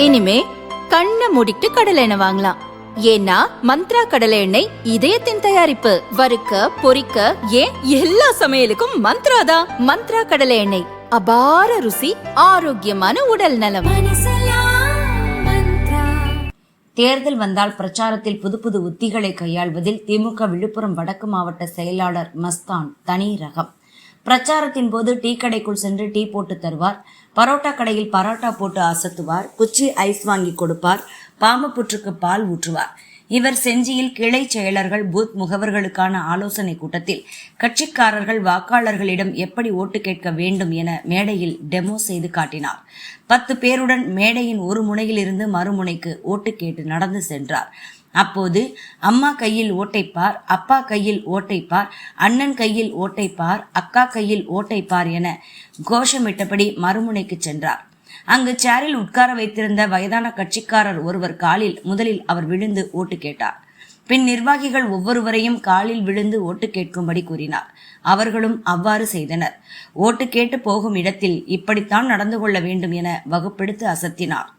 இனிமே கண்ணை மூடிட்டு கடலை எண்ணெய் வாங்கலாம். ஏன்னா மந்த்ரா கடலை எண்ணெய் இதயத்தின் தயாரிப்பு. வறுக்க பொரிக்க ஏன் எல்லா சமையலுக்கும் மந்த்ரா தான். மந்த்ரா கடலை எண்ணெய், அபார ருசி, ஆரோக்கியமான உடல் நலம். தேர்தல் வந்தால் பிரச்சாரத்தில் புது புது உத்திகளை கையாள்வதில் திமுக விழுப்புரம் வடக்கு மாவட்ட செயலாளர் மஸ்தான் தனி ரகம். பிரச்சாரத்தின் போது டீ கடைக்குள் சென்று டீ போட்டு தருவார், பரோட்டா கடையில் பரோட்டா போட்டு அசத்துவார், குச்சி ஐஸ் வாங்கி கொடுப்பார், பாம்பு புற்றுக்கு பால் ஊற்றுவார். இவர் செஞ்சியில் கிளை செயலர்கள் பூத் முகவர்களுக்கான ஆலோசனை கூட்டத்தில் கட்சிக்காரர்கள் வாக்காளர்களிடம் எப்படி ஓட்டு கேட்க வேண்டும் என மேடையில் டெமோ செய்து காட்டினார். 10 பேருடன் மேடையின் ஒரு முனையில் இருந்து மறுமுனைக்கு ஓட்டு கேட்டு நடந்து சென்றார். அப்போது அம்மா கையில் ஓட்டைப்பார், அப்பா கையில் ஓட்டைப்பார், அண்ணன் கையில் ஓட்டைப்பார், அக்கா கையில் ஓட்டைப்பார் என கோஷமிட்டபடி மறுமுனைக்கு சென்றார். அங்கு சேரில் உட்கார வைத்திருந்த வயதான கட்சிக்காரர் ஒருவர் காலில் முதலில் அவர் விழுந்து ஓட்டு கேட்டார். பின் நிர்வாகிகள் ஒவ்வொருவரையும் காலில் விழுந்து ஓட்டு கேட்கும்படி கூறினார். அவர்களும் அவ்வாறு செய்தனர். ஓட்டு கேட்டு போகும் இடத்தில் இப்படித்தான் நடந்து கொள்ள வேண்டும் என வகுப்பெடுத்து அசத்தினார்.